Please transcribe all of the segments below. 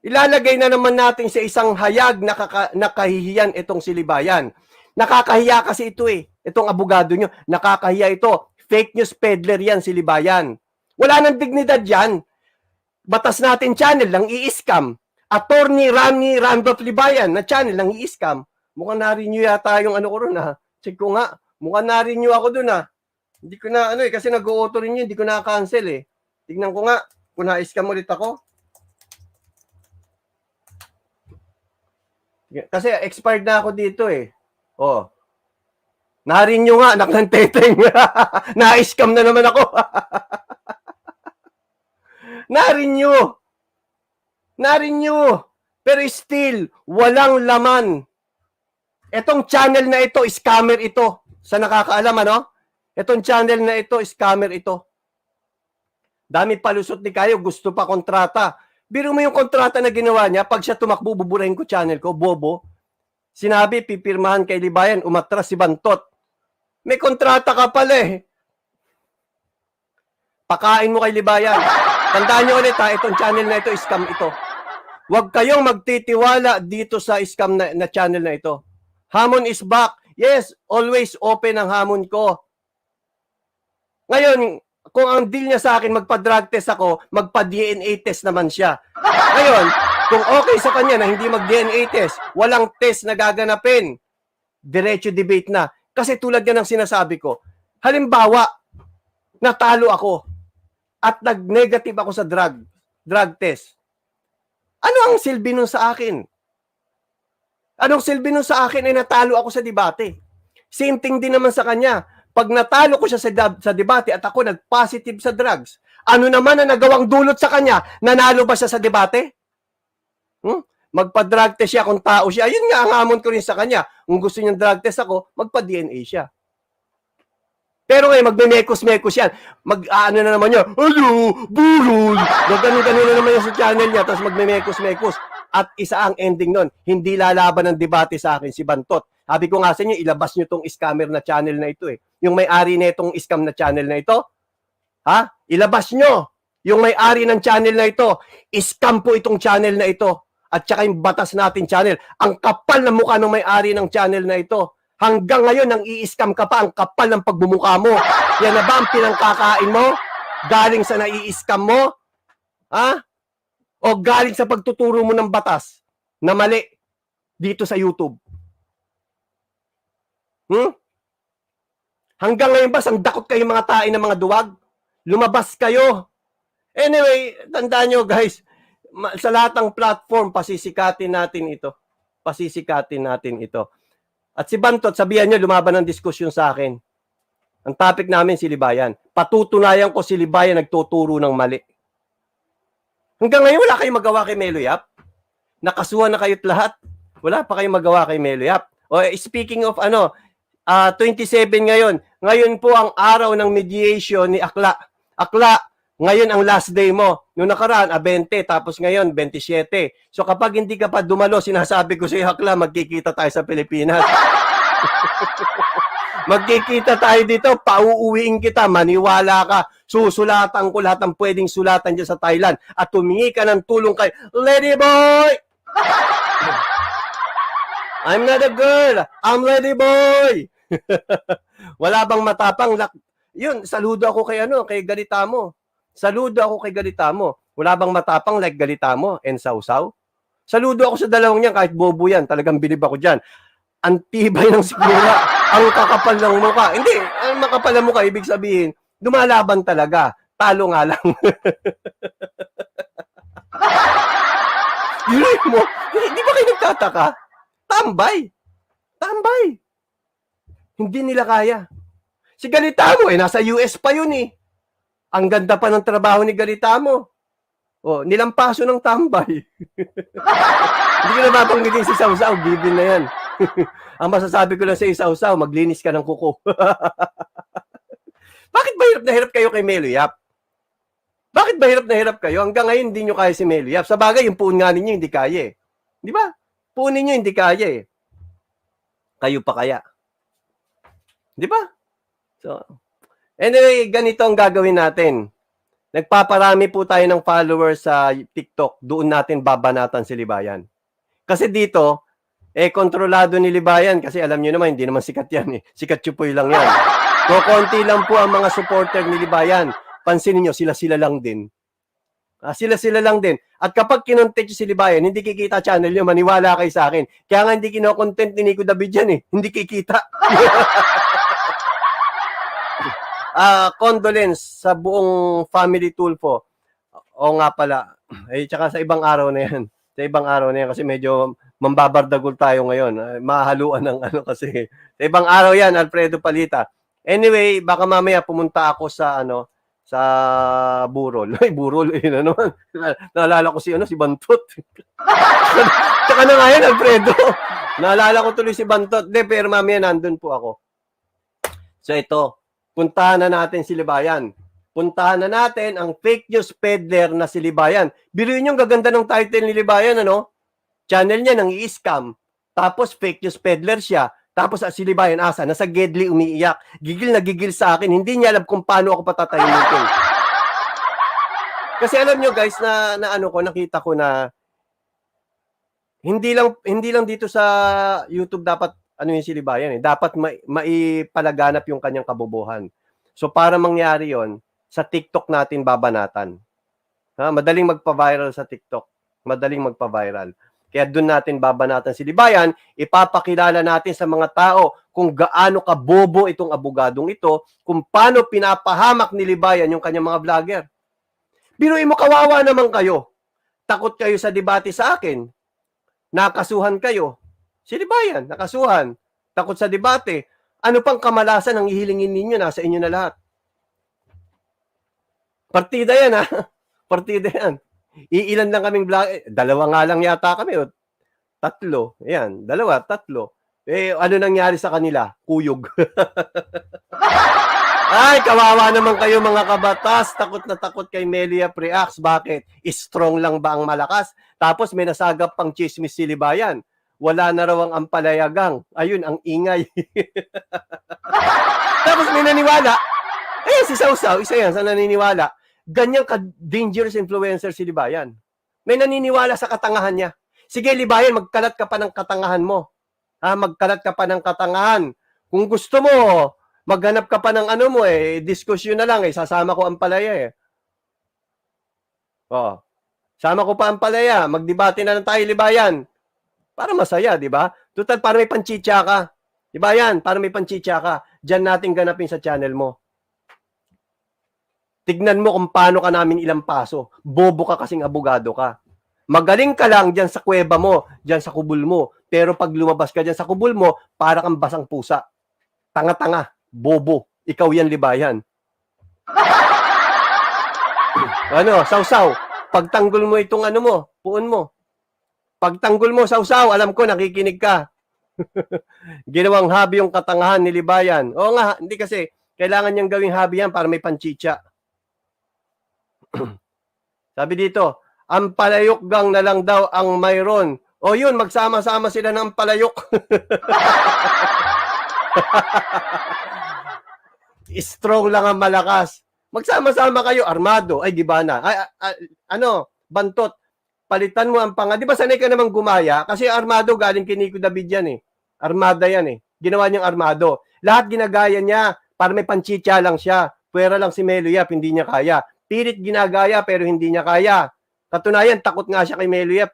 Ilalagay na naman natin sa isang hayag na nakahihiyan itong si Libayan. Nakakahiya kasi ito eh. Itong abogado nyo, nakakahiya ito. Fake news peddler yan si Libayan. Wala nang dignidad yan. Batas natin channel lang i-scam. Attorney Rani Randolph Libayan na channel lang i-scam. Mukhang na-renew yata yung ano ko ron ha. Check ko nga. Mukhang na-renew ako dun ha. Hindi ko na ano eh, kasi nag-auto rin yun, hindi ko na-cancel eh. Tignan ko nga, kung na-scam ulit ako. Kasi expired na ako dito eh. Oh. Na-renew nga, anak ng teteng. Na-scam na naman ako. Na-renew. Na-renew. Pero still, walang laman. Etong channel na ito, scammer ito. Sa nakakaalam, ano? Etong channel na ito, scammer ito. Dami palusot ni Kayo, gusto pa kontrata. Biro mo yung kontrata na ginawa niya, pag siya tumakbo, buburahin ko channel ko, bobo. Sinabi, pipirmahan kay Libayan, umatras si Bantot. May kontrata ka pala eh. Pakain mo kay Libayan. Tandaan niyo ulit ha, itong channel na ito, scam ito. Huwag kayong magtitiwala dito sa scam na channel na ito. Hamon is back. Yes, always open ang hamon ko. Ngayon, kung ang deal niya sa akin, magpa-drug test ako, magpa-DNA test naman siya. Ngayon, kung okay sa kanya na hindi mag-DNA test, walang test na gaganapin, diretso debate na. Kasi tulad yan ang sinasabi ko, halimbawa, natalo ako at nag-negative ako sa drug test. Ano ang silbi nun sa akin? Anong silbi nun sa akin ay natalo ako sa debate? Same thing din naman sa kanya. Pag natalo ko siya sa debate at ako nag-positive sa drugs, ano naman ang nagawang dulot sa kanya? Nanalo ba siya sa debate? Magpa-drug test siya kung tao siya. Yun nga ang hamon ko rin sa kanya. Kung gusto niyang drug test ako, magpa-DNA siya. Pero ngayon, magme-mekos-mekos yan. Mag-ano na naman niya, ano, burol. Ganun-ganun na naman yan sa channel niya, tapos magme-mekos-mekos. At isa ang ending nun, hindi lalaban ng debate sa akin si Bantot. Sabi ko nga sa inyo, ilabas nyo tong scammer na channel na ito eh. Yung may-ari na itong scam na channel na ito, ha? Ilabas nyo. Yung may-ari ng channel na ito, scam po itong channel na ito. At saka yung batas natin channel. Ang kapal na mukha ng may-ari ng channel na ito. Hanggang ngayon, nang i-scam ka pa, ang kapal ng pagbumukha mo. Yan na ba ang pinangkakain mo? Galing sa nai-scam mo? Ha? O galing sa pagtuturo mo ng batas na mali dito sa YouTube? Hanggang ngayon ba, sandakot kayo mga tae ng mga duwag? Lumabas kayo. Anyway, tandaan nyo guys, sa lahat ng platform, pasisikatin natin ito. Pasisikatin natin ito. At si Bantot, sabihan nyo, lumaban ng diskusyon sa akin. Ang topic namin si Libayan. Patutunayan ko si Libayan nagtuturo ng mali. Hanggang ngayon, wala kayong magawa kay Melo Yap. Nakasuhan na kayo't lahat. Wala pa kayong magawa kay Melo Yap. O, speaking of 27 ngayon. Ngayon po ang araw ng mediation ni Akla. Akla, ngayon ang last day mo. Noong nakaraan, 20, tapos ngayon, 27. So kapag hindi ka pa dumalo, sinasabi ko sa iyo, Akla, magkikita tayo sa Pilipinas. Magkikita tayo dito, pauuwiin kita, maniwala ka, susulatan ko lahat ng pwedeng sulatan dyan sa Thailand at tumingi ka ng tulong kay Lady Boy! I'm not a girl, I'm Lady Boy! Wala bang matapang? Yun, saludo ako kay Galitamo. Saludo ako kay Galitamo. Wala bang matapang like Galitamo and Sausaw? Saludo ako sa dalawang yan, kahit bobo yan, talagang bilib ako dyan. Ang tibay ng sikmura, ang kakapal ng mukha. Hindi, ang makapal ng mukha, ibig sabihin, lumalaban talaga. Talo nga lang. Yun mo, di ba kayo nagtataka? Tambay. Tambay. Hindi nila kaya. Si Galitamo, nasa US pa yun eh. Ang ganda pa ng trabaho ni Galitamo. O, nilampaso ng tambay. Hindi ko na mapanggitin si Sausaw, given na yan. Ang masasabi ko lang sa Sausaw, maglinis ka ng kuko. Bakit ba hirap na hirap kayo kay Melo Yap? Bakit ba hirap na hirap kayo? Hanggang ngayon hindi nyo kaya si Melo Yap. Sa bagay, yung puun nga ninyo hindi kaya eh. Di ba? Puun ninyo hindi kaya eh. Kayo pa kaya. Di ba? So, anyway, ganito ang gagawin natin. nagpaparami po tayo ng followers sa TikTok, doon natin babanatan si Libayan. Kasi dito, kontrolado ni Libayan kasi alam niyo naman, hindi naman sikat yan eh. Sikat Chupoy lang yan. So, konti lang po ang mga supporter ni Libayan. Pansinin niyo, sila-sila lang din. Sila-sila lang din. At kapag kinontent si Libayan, hindi kikita channel nyo, maniwala kayo sa akin. Kaya nga hindi kinokontent ni Nico David yan eh. Hindi kikita. Condolence sa buong family Tulfo. O nga pala. Tsaka sa ibang araw na yan. Sa ibang araw na yan kasi medyo mambabardagol tayo ngayon. Mahaluan ng ano kasi. Sa ibang araw yan, Alfredo Palita. Anyway, baka mamaya pumunta ako sa sa Burol. Ay, Burol. Yun naman. Naalala ko si Bantot. Tsaka na nga yan, Alfredo. Naalala ko tuloy si Bantot. Pero mamaya nandun po ako. So ito, puntahan na natin si Libayan. Puntahan na natin ang fake news peddler na si Libayan. Biruin yung gaganda ng title ni Libayan, Channel niya nang i-scam. Tapos fake news peddler siya. Tapos si Libayan nasa Gedli umiiyak. Gigil na gigil sa akin. Hindi niya alam kung paano ako patatayin. Kasi alam nyo guys, nakita ko na hindi lang dito sa YouTube dapat yung si Libayan Dapat maipalaganap yung kanyang kabobohan. So para mangyari yon, sa TikTok natin babanatan. Madaling magpa-viral sa TikTok. Madaling magpa-viral. Kaya doon natin babanatan si Libayan, ipapakilala natin sa mga tao kung gaano kabobo itong abogadong ito, kung paano pinapahamak ni Libayan yung kanyang mga vlogger. Biruin mo, kawawa naman kayo. Takot kayo sa debate sa akin. Nakasuhan kayo. Si Libayan, nakasuhan. Takot sa debate. Ano pang kamalasan ang ihilingin ninyo? Nasa inyo na lahat. Partida yan, Partida yan. Iilan lang kaming vlog. Dalawa nga lang yata kami. Tatlo. Ayan. Dalawa, tatlo. Ano nangyari sa kanila? Kuyog. Ay, kawawa naman kayo mga kabatas. Takot na takot kay Melia Preax. Bakit? Strong lang ba ang malakas? Tapos may nasagap pang chismis si Libayan. Wala na raw ang ampalayagang. Ayun, ang ingay. Tapos may naniwala. Si Sausaw, isa yan sa naniniwala. Ganyang ka-dangerous influencer si Libayan. May naniniwala sa katangahan niya. Sige, Libayan, magkalat ka pa ng katangahan mo. Magkalat ka pa ng katangahan. Kung gusto mo, maghanap ka pa ng diskusyon na lang sasama ko ang palaya sama ko pa ang palaya, magdebate na lang tayo, Libayan. Para masaya, di ba? Total, para may panchicha ka. Libayan, para may panchicha ka. Diyan natin ganapin sa channel mo. Tignan mo kung paano ka namin ilang paso. Bobo ka kasing abogado ka. Magaling ka lang dyan sa kuweba mo, dyan sa kubul mo. Pero pag lumabas ka dyan sa kubul mo, para kang basang pusa. Tanga-tanga, bobo. Ikaw yan, Libayan. Sausaw, pagtanggol mo itong puon mo. Pagtanggol mo, Sausaw, alam ko, nakikinig ka. Ginawang hobby yung katangahan ni Libayan. Oo nga, hindi kasi, kailangan niyang gawing hobby yan para may panchicha. Sabi dito, ang palayok gang na lang daw ang mayroon. O yun, magsama-sama sila ng palayok. Strong lang ang malakas. Magsama-sama kayo, armado. Ay, di ba na? Bantot, palitan mo ang di ba sanay ka namang gumaya? Kasi armado galing kay Nico David yan Armada yan Ginawa niyang armado. Lahat ginagaya niya para may panchicha lang siya. Pwera lang si Melo Yap, hindi niya kaya. Pilit ginagaya pero hindi niya kaya. Katunayan, takot nga siya kay Melo Yap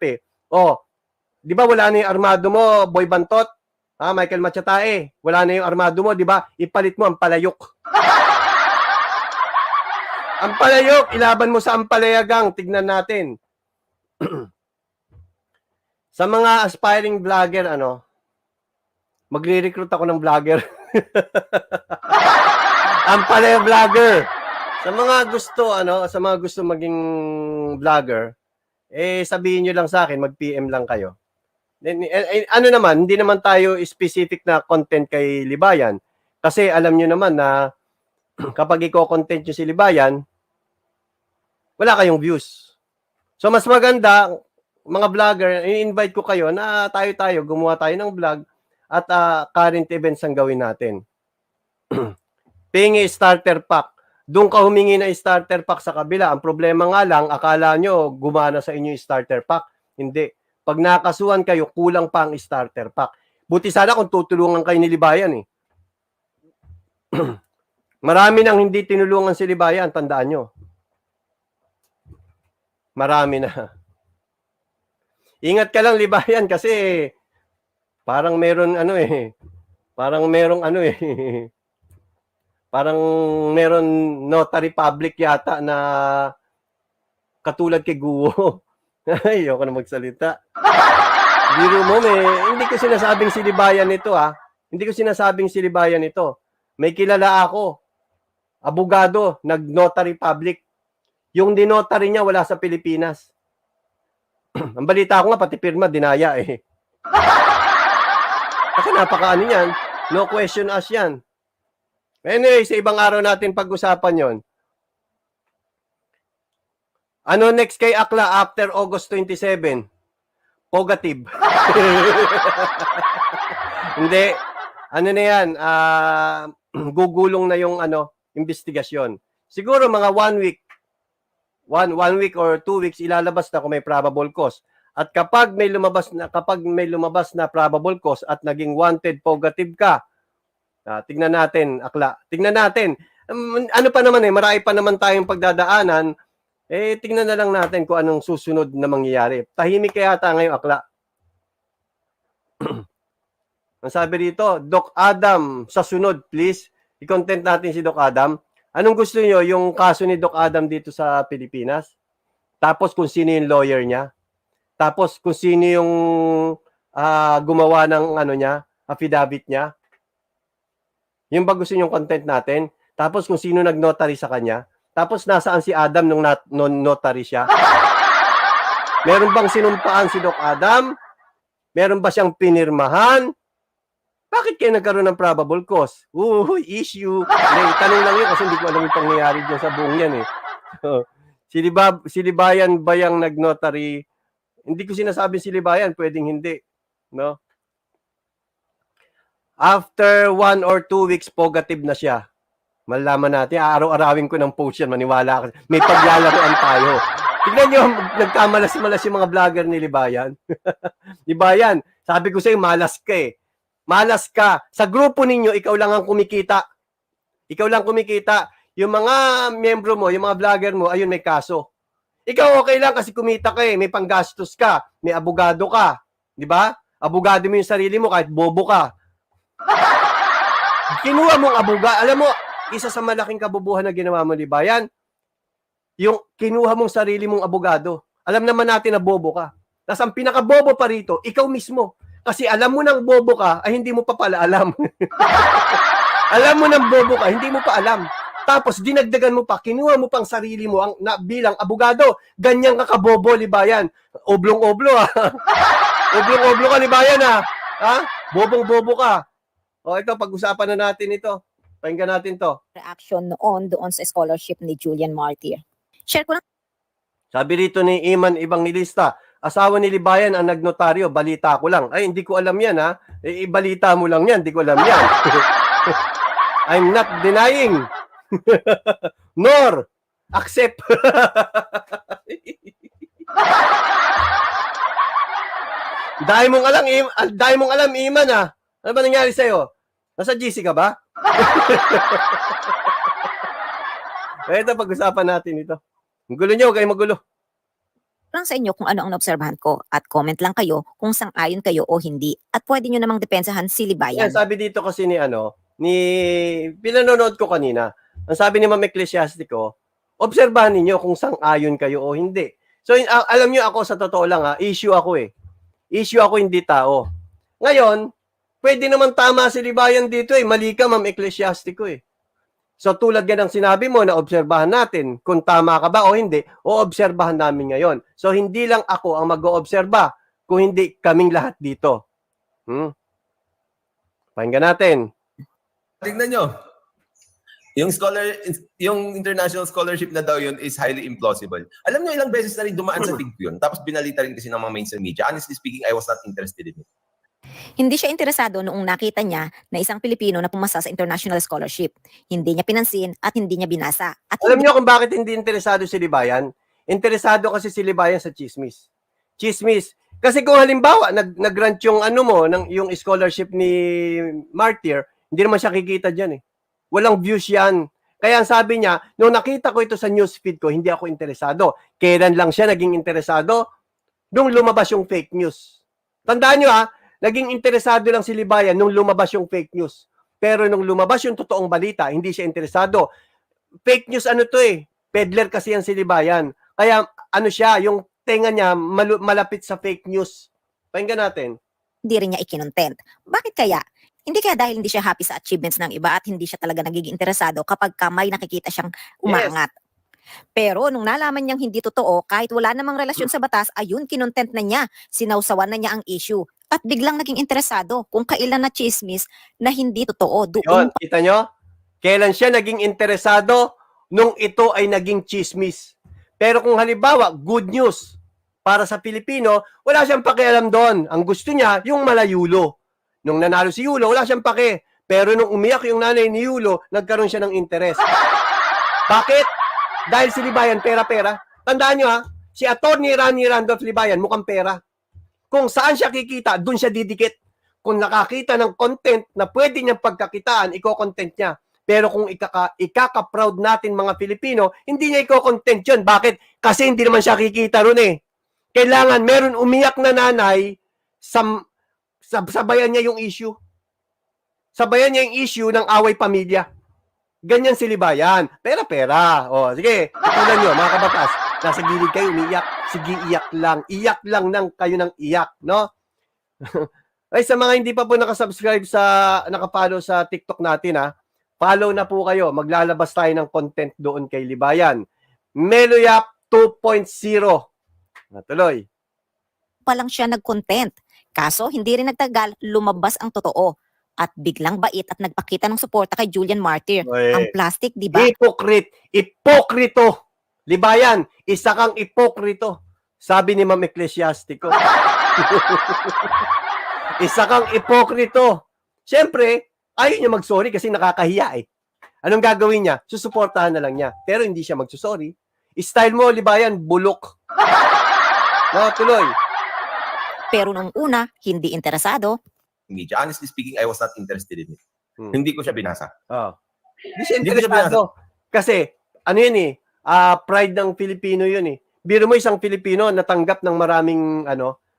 di ba wala na yung armado mo, Boy Bantot? Michael Machatae, wala na yung armado mo, di ba? Ipalit mo ang palayok. Ang palayok, ilaban mo sa ampalayagang, tignan natin. Sa mga aspiring vlogger, magre-recruit ako ng vlogger. Ampalaya vlogger. Sa mga gusto maging vlogger, sabihin nyo lang sa akin, mag-PM lang kayo. Hindi naman tayo specific na content kay Libayan. Kasi alam nyo naman na kapag i-content nyo si Libayan, wala kayong views. So mas maganda, mga vlogger, i-invite ko kayo na tayo gumawa tayo ng vlog at current events ang gawin natin. Pingi starter pack. Doon ka humingi ng starter pack sa kabila. Ang problema nga lang, akala nyo gumana sa inyo yung starter pack. Hindi. Pag nakasuhan kayo, kulang pa ang starter pack. Buti sana kung tutulungan kayo ni Libayan eh. Marami nang hindi tinulungan si Libayan, tandaan nyo. Marami na. Ingat ka lang, Libayan, kasi parang meron parang meron notary public yata na katulad kay Guo. Ayoko na magsalita. Biro mo, hindi ko sinasabing si Libayan ito Hindi ko sinasabing si Libayan ito. May kilala ako. Abogado, nag-notary public. Yung dinotary niya wala sa Pilipinas. Ang balita ko nga, pati pirma, dinaya eh. Kasi napakaano yan. No question asked yan. Anyway, sa ibang araw natin pag-usapan yon. Ano next kay Akla after August 27? Pogative. Hindi. Ano na yan? Gugulong na yung investigasyon. Siguro mga 1 week. One week or 2 weeks ilalabas na kung may probable cause. At kapag may lumabas na probable cause at naging wanted pogative ka, tignan natin, Akla. Tignan natin. Ano pa naman marami pa naman tayong pagdadaanan. Tignan na lang natin kung anong susunod na mangyayari. Tahimik kaya ata ngayon, Akla. Ang sabi dito, Doc Adam, sa sunod, please. I-content natin si Doc Adam. Anong gusto niyo? Yung kaso ni Doc Adam dito sa Pilipinas? Tapos kung sino yung lawyer niya? Tapos kung sino yung gumawa ng affidavit niya? Yung ba gusto niyong content natin? Tapos kung sino nag-notary sa kanya? Tapos nasaan si Adam nung notary siya? Meron bang sinumpaan si Doc Adam? Meron ba siyang pinirmahan? Bakit kayo nagkaroon ng probable cause? Issue. Tanong lang yun kasi hindi ko alam yung pangyayari dyan sa buong yan eh. Si Libayan ba yung nag-notary? Hindi ko sinasabing si Libayan, pwedeng hindi. No? After 1 or 2 weeks, pogative na siya. Malalaman natin, araw-arawin ko ng post yan, maniwala ka. May paglalaroan tayo. Tignan nyo, nagkamalas-malas yung mga vlogger ni Libayan. Libayan, sabi ko sa'yo, malas ka eh. Malas ka. Sa grupo ninyo, ikaw lang ang kumikita. Ikaw lang kumikita. Yung mga miyembro mo, yung mga vlogger mo, ayun, may kaso. Ikaw okay lang kasi kumita ka eh. May panggastos ka. May abogado ka. Di ba? Abogado mo yung sarili mo kahit bobo ka. Kinuha mong abogado. Alam mo, isa sa malaking kabubuhan na ginawa mo, Libayan, yung kinuha mong sarili mong abogado. Alam naman natin na bobo ka. Tapos ang pinakabobo pa rito, ikaw mismo. Kasi alam mo nang bobo ka, ay hindi mo pa pala alam. Alam mo nang bobo ka, hindi mo pa alam. Tapos dinagdagan mo pa, kinuha mo pang sarili mo bilang abogado. Ganyan ka kabobo, Libayan. Oblong-oblo Oblong-oblo ka, Libayan Bobong-bobo ka. Ito, pag-usapan na natin ito. Pakinggan natin to. Reaction doon sa scholarship ni Julian Martyr. Share ko lang. Sabi rito ni Iman Evangelista, asawa ni Libayan ang nagnotaryo, balita ko lang. Ay, hindi ko alam yan balita mo lang yan, hindi ko alam yan. I'm not denying. Nor, accept. Dahil mong alam, Iman Ano ba nangyari sa'yo? Nasa GC ka ba? Ito, pag-usapan natin ito. Ang gulo nyo, kayo magulo. Lang sa inyo kung ano ang naobserbahan ko at comment lang kayo kung sang-ayon kayo o hindi at pwede nyo namang depensahan si Libayan. Yan, sabi dito kasi ni pinanonood ko kanina. Ang sabi ni Ma'am Ecclesiastico, obserbahan ninyo kung sang-ayon kayo o hindi. So, alam nyo ako sa totoo lang issue ako eh. Issue ako, hindi tao. Ngayon, pwede naman tama si Libayan dito eh. Mali ka, Ma'am Ecclesiastico eh. So tulad yan ang sinabi mo na obserbahan natin kung tama ka ba o hindi, o obserbahan namin ngayon. So hindi lang ako ang mag-oobserba, kung hindi kaming lahat dito. Pakinggan natin. Tingnan nyo. Yung international scholarship na daw yun is highly implausible. Alam nyo, ilang beses na rin dumaan sa feed yun. Tapos binalita rin kasi ng mga mainstream media. Honestly speaking, I was not interested in it. Hindi siya interesado noong nakita niya na isang Pilipino na pumasa sa international scholarship. Hindi niya pinansin at hindi niya binasa. At Alam hindi niyo kung bakit hindi interesado si Libayan? Interesado kasi si Libayan sa chismis. Chismis. Kasi kung halimbawa nag-grant yung ano mo yung scholarship ni Martyr, hindi naman siya kikita diyan eh. Walang views 'yan. Kaya ang sabi niya, nung nakita ko ito sa newsfeed ko, hindi ako interesado. Kailan lang siya naging interesado? Nung lumabas yung fake news. Tandaan niyo naging interesado lang si Libayan nung lumabas yung fake news. Pero nung lumabas yung totoong balita, hindi siya interesado. Fake news ano to eh. Peddler kasi yan si Libayan. Kaya ano siya, yung tenga niya malapit sa fake news. Pakinggan natin. rin niya ikinontent. Bakit kaya? Hindi kaya dahil hindi siya happy sa achievements ng iba at hindi siya talaga nagiging interesado kapag may nakikita siyang umaangat. Pero nung nalaman niyang hindi totoo, kahit wala namang relasyon sa batas, ayun, kinontent na niya. Sinawsawan na niya ang issue. At biglang naging interesado kung kailan na chismis na hindi totoo. Yun, kita nyo? Kailan siya naging interesado nung ito ay naging chismis. Pero kung halimbawa, good news para sa Pilipino, wala siyang pakialam doon. Ang gusto niya, yung malayulo. Nung nanalo si Yulo, wala siyang pake. Pero nung umiyak yung nanay ni Yulo, nagkaroon siya ng interes. Bakit? Dahil si Libayan, pera-pera. Tandaan nyo si Atty. Rani Randolph Libayan, mukhang pera. Kung saan siya kikita, dun siya didikit. Kung nakakita ng content na pwede niyang pagkakitaan, iko-content niya. Pero kung ikaka-proud natin mga Pilipino, hindi niya iko-content yun. Bakit? Kasi hindi naman siya kikita ron eh. Kailangan meron umiyak na nanay, sabayan niya yung issue. Sabayan niya yung issue ng away pamilya. Ganyan si Libayan. Pera-pera. O, sige, tutulan nyo, mga kabatas. Nasa gilid kayo, umiiyak. Sige, iyak lang. Iyak lang ng kayo ng iyak, no? Ay, sa mga hindi pa po nakasubscribe nakapollow sa TikTok natin, follow na po kayo. Maglalabas tayo ng content doon kay Libayan. Meloyap 2.0. Natuloy. Pa lang siya nag-content. Kaso, hindi rin nagtagal, lumabas ang totoo. At biglang bait at nagpakita ng suporta kay Julian Martyr. Ang plastic, di ba? Hypocrite. Ipokrito. Libayan, isa kang ipokrito. Sabi ni Ma'am Ecclesiastico. Isa kang ipokrito. Siyempre, ayaw niya mag-sorry kasi nakakahiya eh. Anong gagawin niya? Susuportahan na lang niya. Pero hindi siya magsusorry. Style mo, Libayan, bulok. No, tuloy. Pero nung una, hindi interesado. Media. Honestly speaking, I was not interested in it. Hindi ko siya binasa. Hindi siya Hindi ko siya interesado. Kasi, ano yun eh, pride ng Filipino yun eh. Biro mo isang Filipino natanggap ng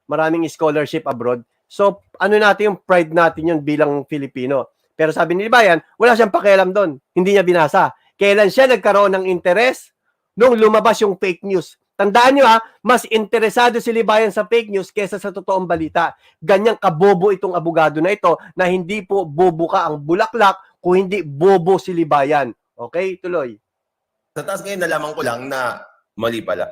maraming scholarship abroad. So, ano natin yung pride natin yun bilang Filipino. Pero sabi ni Libayan, wala siyang pakialam doon. Hindi niya binasa. Kailan siya nagkaroon ng interes? Nung lumabas yung fake news. Tandaan nyo mas interesado si Libayan sa fake news kesa sa totoong balita. Ganyang kabobo itong abogado na ito na hindi po bobo ka ang bulaklak kung hindi bobo si Libayan. Okay? Tuloy. Sa taas ngayon, nalaman ko lang na mali pala.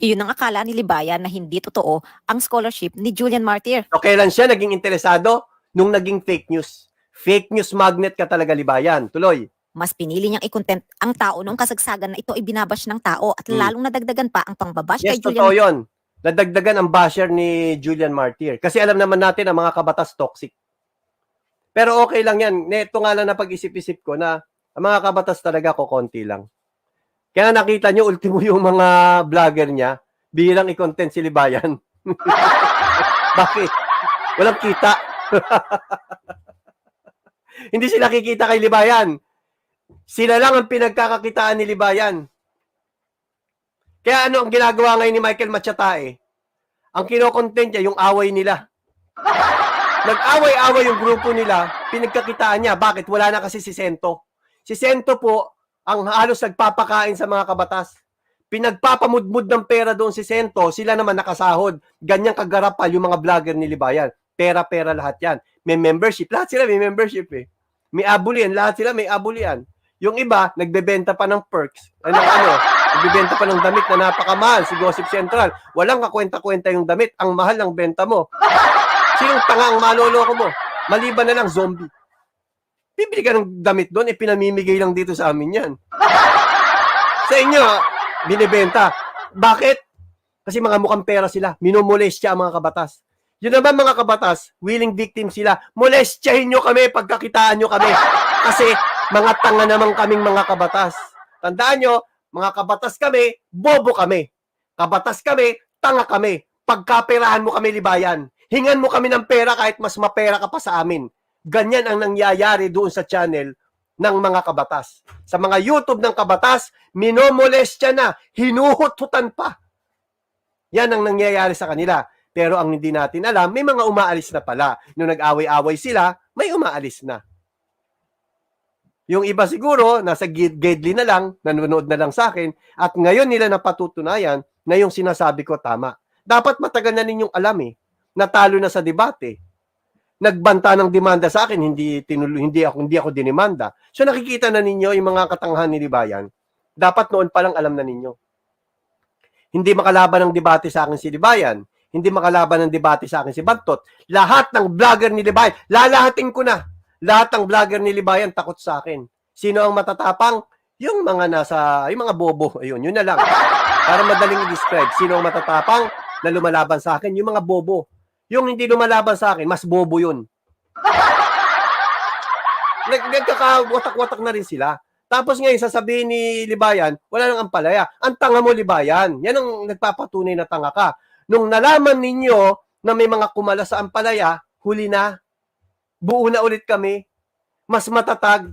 Iyon ang akala ni Libayan na hindi totoo ang scholarship ni Julian Martyr. So, kailan siya naging interesado? Nung naging fake news. Fake news magnet ka talaga, Libayan. Tuloy. Mas pinili niyang i-content ang tao nung kasagsagan na ito ay binabash ng tao at lalong nadagdagan pa ang pangbabash Yes, kay totoo Julian. yun. Nadagdagan ang basher ni Julian Martyr. Kasi alam naman natin ang mga kabatas toxic. Pero okay lang yan. Ito nga lang na pag-isip-isip ko na ang mga kabatas talaga ko konti lang. Kaya nakita nyo, ultimo yung mga vlogger niya, bilang i-content si Libayan. Bakit? Walang kita. Hindi sila kikita kay Libayan. Sila lang ang pinagkakakitaan ni Libayan. Kaya ano ang ginagawa ngayon ni Michael Machatae? Ang kinokontent niya, yung away nila. Nag-away-away yung grupo nila, pinagkakitaan niya. Bakit? Wala na kasi si Sento. Si Sento po, ang halos nagpapakain sa mga kabatas. Pinagpapamudmud ng pera doon si Sento, sila naman nakasahod. Ganyang kagarapal yung mga vlogger ni Libayan. Pera-pera lahat yan. May membership. Lahat sila may membership eh. May abulian. Lahat sila may abulian. Yung iba, nagbebenta pa ng perks. Nagbebenta pa ng damit na napakamahal. Si Gossip Central. Walang kakwenta-kwenta yung damit. Ang mahal ng benta mo. Sinong tanga ang maloloko mo? Maliban na lang zombie. Bibili ka ng damit doon, pinamimigay lang dito sa amin yan. Sa inyo, binibenta. Bakit? Kasi mga mukhang pera sila. Minumolestya ang mga kabatas. Yun naman mga kabatas, willing victim sila. Molestyahin nyo kami, pagkakitaan nyo kami. Kasi mga tanga naman kaming mga kabatas. Tandaan nyo, mga kabatas kami, bobo kami. Kabatas kami, tanga kami. Pagkaperahan mo kami libayan. Hingan mo kami ng pera kahit mas mapera ka pa sa amin. Ganyan ang nangyayari doon sa channel ng mga kabatas. Sa mga YouTube ng kabatas, minomolestya na, hinuhut-hutan pa. Yan ang nangyayari sa kanila. Pero ang hindi natin alam, may mga umaalis na pala. Nung nag-away-away sila, may umaalis na. Yung iba siguro, nasa gidli na lang, nanonood na lang sa akin, at ngayon nila napatutunayan na yung sinasabi ko tama. Dapat matagal na ninyong alam natalo na sa debate. Nagbanta ng demanda sa akin, hindi ako dinimanda. So nakikita na ninyo yung mga katanghan ni Libayan. Dapat noon pa lang alam na ninyo. Hindi makalaban ng debate sa akin si Libayan. Hindi makalaban ng debate sa akin si Bantot. Lahat ng vlogger ni Libayan, lalahatin ko na. Lahat ng vlogger ni Libayan takot sa akin. Sino ang matatapang? Yung mga bobo. Ayun, yun na lang. Para madaling i-describe. Sino ang matatapang na lumalaban sa akin? Yung mga bobo. Yung hindi lumalaban sa akin, mas bobo yun. Nagkakawatak-watak na rin sila. Tapos ngayon, sasabihin ni Libayan, wala nang ampalaya. Ang tanga mo, Libayan. Yan ang nagpapatunay na tanga ka. Nung nalaman ninyo na may mga kumala sa ampalaya, huli na. Buo na ulit kami. Mas matatag.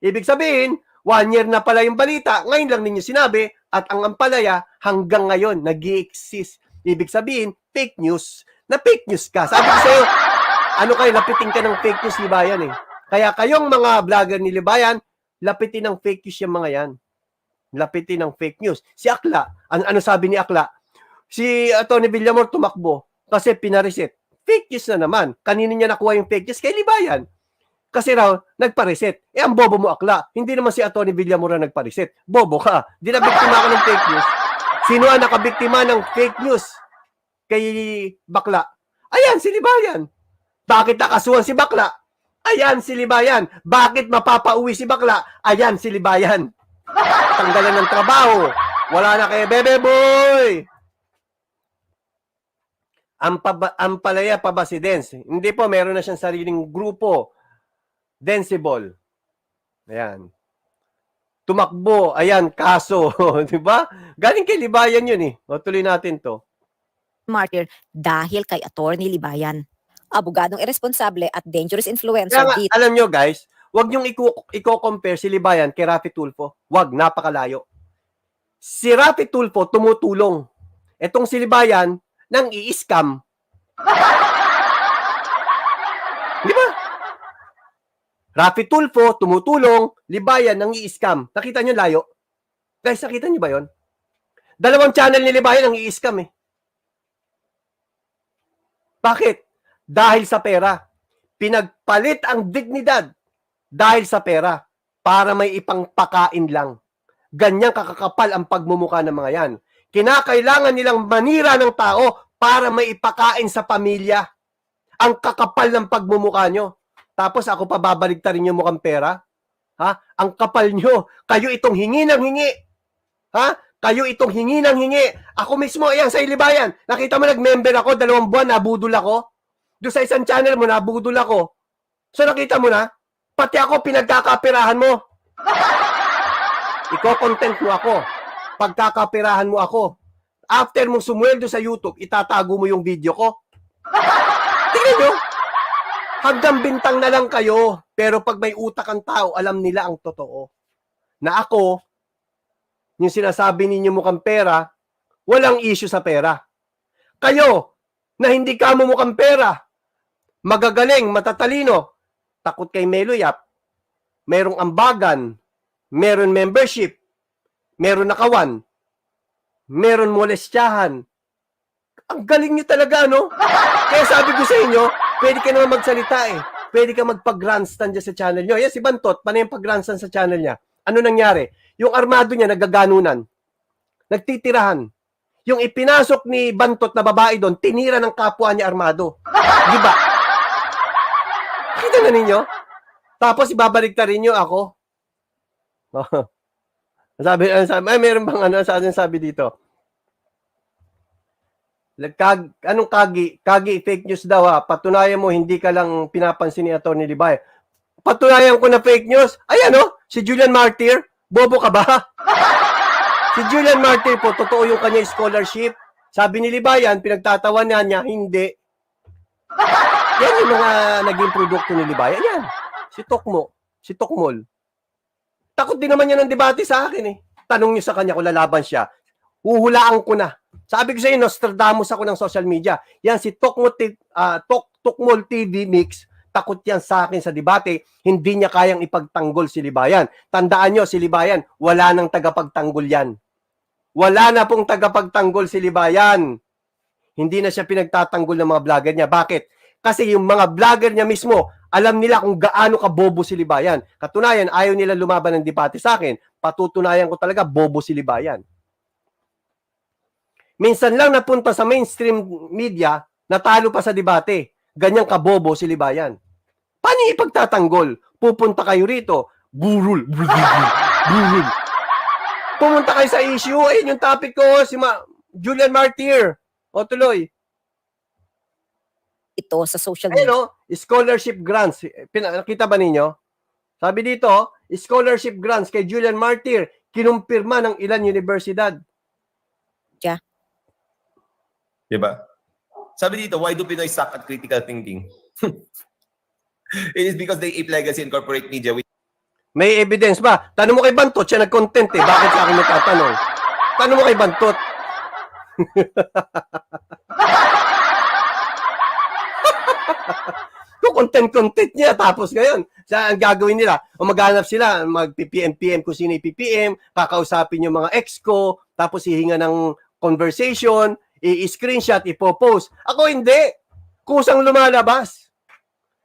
Ibig sabihin, 1 year na pala yung balita. Ngayon lang ninyo sinabi, at ang ampalaya hanggang ngayon nag-i-exist. Ibig sabihin, fake news. Na fake news ka. Sabi ko sa'yo, ano kayo, lapitin ka ng fake news, Libayan Kaya kayong mga vlogger ni Libayan, lapitin ng fake news yung mga yan. Lapitin ng fake news. Si Akla, ano sabi ni Akla? Si Tony Villamor tumakbo kasi pinareset. Fake news na naman. Kanino niya nakuha yung fake news? Kay Libayan. Kasi raw, nagpa-reset. Ang bobo mo, Akla. Hindi naman si Tony Villamor na nagpa-reset. Bobo ka. Di na biktima ka ng fake news. Sino ang nakabiktima ng fake news? Kay Bakla. Ayan, si Libayan. Bakit nakasuhan si Bakla? Ayan, si Libayan. Bakit mapapauwi si Bakla? Ayan, si Libayan. Tanggalan ng trabaho. Wala na kay Bebe Boy. Ampalaya pa ba si Dens? Hindi po, meron na siyang sariling grupo. Densible. Ayan. Tumakbo. Ayan, kaso. Diba? Galing kay Libayan yun O, tuloy natin to. Martyr dahil kay Attorney Libayan. Abogadong irresponsable at dangerous influencer Kaya nga, dito. alam nyo guys, wag nyong i-compare si Libayan kay Rafi Tulfo. Wag, napakalayo. Si Rafi Tulfo tumutulong. Etong si Libayan nang i-scam. Di ba? Rafi Tulfo tumutulong, Libayan nang i-scam. Nakita nyo layo? Guys, nakita nyo ba yon? Dalawang channel ni Libayan ang i-scam Bakit? Dahil sa pera. Pinagpalit ang dignidad dahil sa pera para may ipangpakain lang. Ganyang kakakapal ang pagmumukha ng mga yan. Kinakailangan nilang manira ng tao para may ipakain sa pamilya. Ang kakapal ng pagmumukha nyo. Tapos ako pa babaligtarin yung mukhang pera? Ha? Ang kapal nyo. Kayo itong hingi ng hingi. Ha? Kayo itong hingi ng hingi. Ako mismo, ayan, sa Libayan. Nakita mo, nag-member ako, 2 buwan, nabudol ako. Doon sa isang channel mo, nabudol ako. So, nakita mo na, pati ako, pinagkakapirahan mo. Iko-content mo ako. Pagkakapirahan mo ako. After mong sumweldo sa YouTube, itatago mo yung video ko. Tingnan nyo. Hanggang bintang na lang kayo. Pero pag may utak ang tao, alam nila ang totoo. Na ako, yung sinasabi ninyo mukhang pera, walang issue sa pera. Kayo, na hindi ka mo mukhang pera, magagaling, matatalino, takot kay Meloyap, merong ambagan, meron membership, meron nakawan, meron molestyahan. Ang galing nyo talaga, no? Kaya sabi ko sa inyo, pwede ka naman magsalita Pwede ka magpag-grandstand dyan sa channel nyo. Yan si Bantot, paano yung pag-grandstand sa channel niya? Ano nangyari? Yung armado niya nagaganunan. Nagtitirahan. Yung ipinasok ni Bantot na babae doon, tinira ng kapwa niya armado. Di ba? Kita na ninyo? Tapos ibabaligtarin niyo ako. Sabi, meron bang sabi dito? Anong kagi? Kagi, fake news daw ha. Patunayan mo, hindi ka lang pinapansin ni Atty. Libay. Patunayan ko na fake news. Ayan o, si Julian Martyr. Bobo ka ba? Si Julian Martyr po, totoo yung kanya scholarship. Sabi ni Libayan, pinagtatawanan niya, hindi. Yan yung mga naging produkto ni Libayan. Yan. Si Tokmo. Si Tokmol. Takot din naman niya ng debate sa akin eh. Tanong niyo sa kanya kung lalaban siya. Huhulaan ko na. Sabi ko sa inyo, Nostradamus ako ng social media. Yan si Tokmol TV Mix. Takot yan sa akin sa debate. Hindi niya kayang ipagtanggol si Libayan. Tandaan niyo, si Libayan, wala nang tagapagtanggol yan. Wala na pong tagapagtanggol si Libayan. Hindi na siya pinagtatanggol ng mga vlogger niya. Bakit? Kasi yung mga vlogger niya mismo, alam nila kung gaano kabobo si Libayan. Katunayan, ayaw nila lumaban ng debate sa akin. Patutunayan ko talaga, bobo si Libayan. Minsan lang napunta sa mainstream media, natalo pa sa debate. Ganyang kabobo si Libayan. Paano ipagtatanggol? Pupunta kayo rito, burul. Pumunta kayo sa issue, ayun yung topic ko, si Julian Martyr. O tuloy. Ito sa social media. Ayun o, scholarship grants. Nakita ba ninyo? Sabi dito, scholarship grants kay Julian Martyr, kinumpirma ng ilan universidad. Diba? Sabi dito, why do Pinoy suck at critical thinking? It is because they ape legacy and corporate media. May evidence ba? Tanong mo kay Bantot, siya nag-content eh. Bakit sa akin nagtatanong? Tanong mo kay Bantot. Content niya. Tapos ngayon, ang gagawin nila, o maghanap sila, mag-PPM kung sino PPM, kakausapin yung mga ex ko, tapos hihinga ng conversation, i-screenshot, ipopost. Ako hindi. Kusang lumalabas.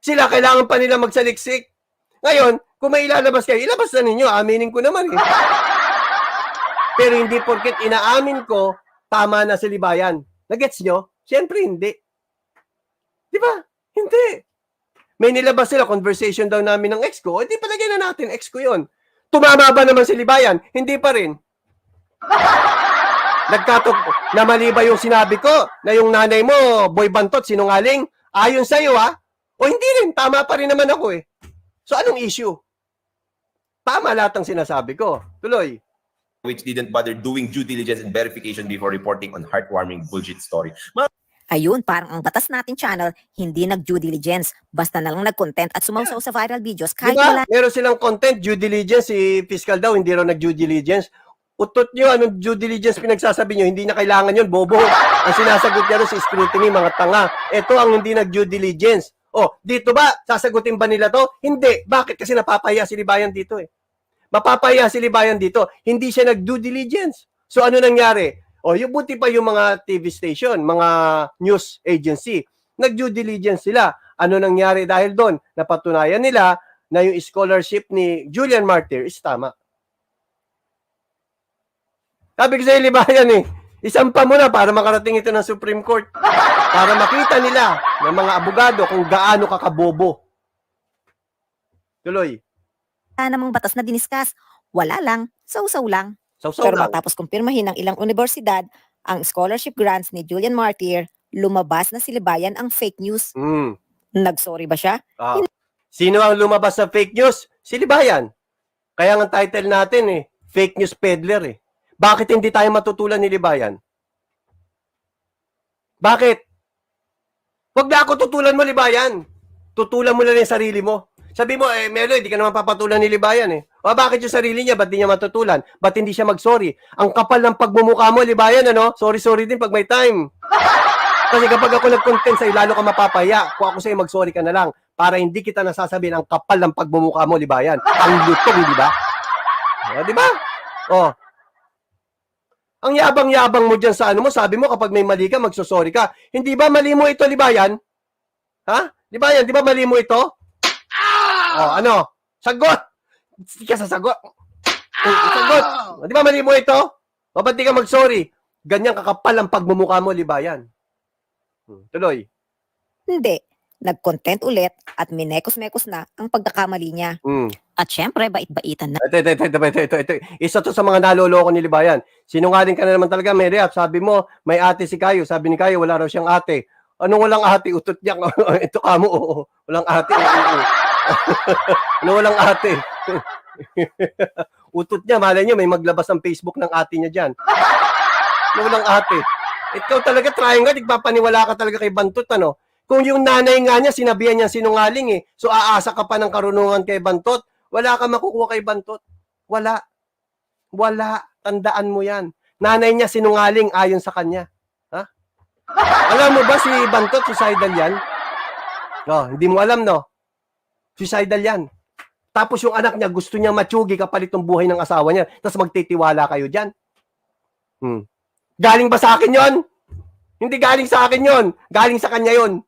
Sila kailangan pa nila magsaliksik. Ngayon, kung may ilalabas kayo, ilabas na ninyo. Aminin ko naman eh. Pero hindi porket inaamin ko, tama na si Libayan. Nagets nyo? Siyempre hindi. Di ba? Hindi. May nilabas sila, conversation daw namin ng ex ko, hindi palagay na natin, ex ko yun. Tumama ba naman si Libayan? Hindi pa rin. Na mali ba yung sinabi ko na yung nanay mo, Boy Bantot, sinungaling? Ayon sa'yo ha? O hindi rin, tama pa rin naman ako eh. So anong issue? Tama lahat ang sinasabi ko. Tuloy. Which didn't bother doing due diligence and verification before reporting on heartwarming bullshit story. Ayun, parang ang Batas Natin channel, hindi nag-due diligence. Basta na lang nag-content at sumausaw sa viral videos kahit Diba? wala Meron silang content, due diligence, si Fiscal daw, hindi raw nag-due diligence. Utot nyo, anong due diligence pinagsasabi nyo? Hindi na kailangan yun, bobo. Ang sinasagot nyo si scrutiny, mga tanga. Ito ang hindi nag-due diligence. Oh, dito ba? Sasagutin ba nila to? Hindi. Bakit? Kasi napapahiya si Libayan dito eh. Mapapahiya si Libayan dito. Hindi siya nag-due diligence. So ano nangyari? Oh, yung buti pa yung mga TV station, mga news agency, nag-due diligence sila. Ano nangyari dahil doon? Napatunayan nila na yung scholarship ni Julian Martyr is tama. Sabi ko sa Libayan eh, isampa mo na para makarating ito ng Supreme Court. Para makita nila ng mga abogado kung gaano kakabobo. Tuloy. namang batas na diniskas. Wala lang, sausaw lang. Sausaw Pero lang. matapos kumpirmahin ng ilang universidad ang scholarship grants ni Julian Martyr, lumabas na si Libayan ang fake news. Nagsorry ba siya? Sino ang lumabas sa fake news? Si Libayan. Kaya ang title natin eh, fake news peddler eh. Bakit hindi tayo matutulan ni Libayan? Bakit? Huwag na ako tutulan mo, Libayan. Tutulan mo lang yung sarili mo. Sabi mo, Melo, hindi ka naman papatulan ni Libayan eh. O bakit yung sarili niya? Ba't di niya matutulan? Ba't hindi siya mag-sorry? Ang kapal ng pagmumukha mo, Libayan, ano? Sorry din pag may time. Kasi kapag ako nag-content sa'yo, lalo ka mapapaya. Kung ako sa'yo, mag-sorry ka na lang. Para hindi kita nasasabihin ang kapal ng pagmumukha mo, Libayan. Ang lutong, di ba? O, di ba? O. Ang yabang-yabang mo dyan sa ano mo, sabi mo kapag may mali ka, magsosorry ka. Hindi ba mali mo ito, Libayan? Ha? Libayan, di ba mali mo ito? Oh, ano? Sagot! Hindi ka sasagot. Sagot! Di ba mali mo ito? O ba't di ka mag-sorry? Ganyan kakapal ang pagmumukha mo, Libayan. Tuloy. Hindi. nag-content ulit at minekos-mekos na ang pagkakamali niya. Mm. At syempre, bait-baitan na. Ito. Isa to sa mga naloloko ni Libayan. Sinungaling ka na naman talaga, Meriap. Sabi mo, may ate si Kayo. Sabi ni Kayo, wala raw siyang ate. Anong walang ate? Utot niya. Ito ka mo, oo. Walang ate. Ano walang ate? Utot niya. Malay niyo, may maglabas ng Facebook ng ate niya dyan. Ano walang ate? Ikaw talaga, trying nga. Nagpapaniwala ka talaga kay Bantot, ano? Kung yung nanay nga niya, sinabihan niya sinungaling eh. So, aasa ka pa ng karunungan kay Bantot. Wala ka makukuha kay Bantot. Wala. Tandaan mo yan. Nanay niya sinungaling ayon sa kanya. Ha? Alam mo ba si Bantot, suicidal yan? No, hindi mo alam, no? Suicidal yan. Tapos yung anak niya, gusto niya matsugi kapalit ng buhay ng asawa niya. Tapos magtitiwala kayo dyan. Galing ba sa akin yon? Hindi galing sa akin yon. Galing sa kanya yon.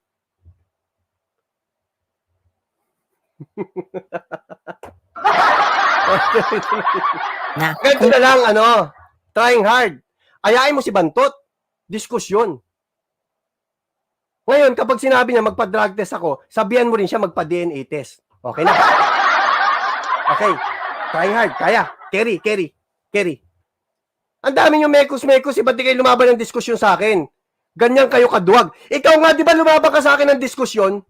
Ganito na lang, trying hard. Ayain mo si Bantot. Diskusyon. Ngayon, kapag sinabi niya magpa-drug test ako, sabihan mo rin siya magpa-DNA test. Okay na? Okay. Trying hard. Kaya. Carry. Ang dami yung mekos-mekos, ba't di kayo lumaban ng diskusyon sa akin? Ganyan kayo kaduwag. Ikaw nga, di ba lumaban ka sa akin ng diskusyon?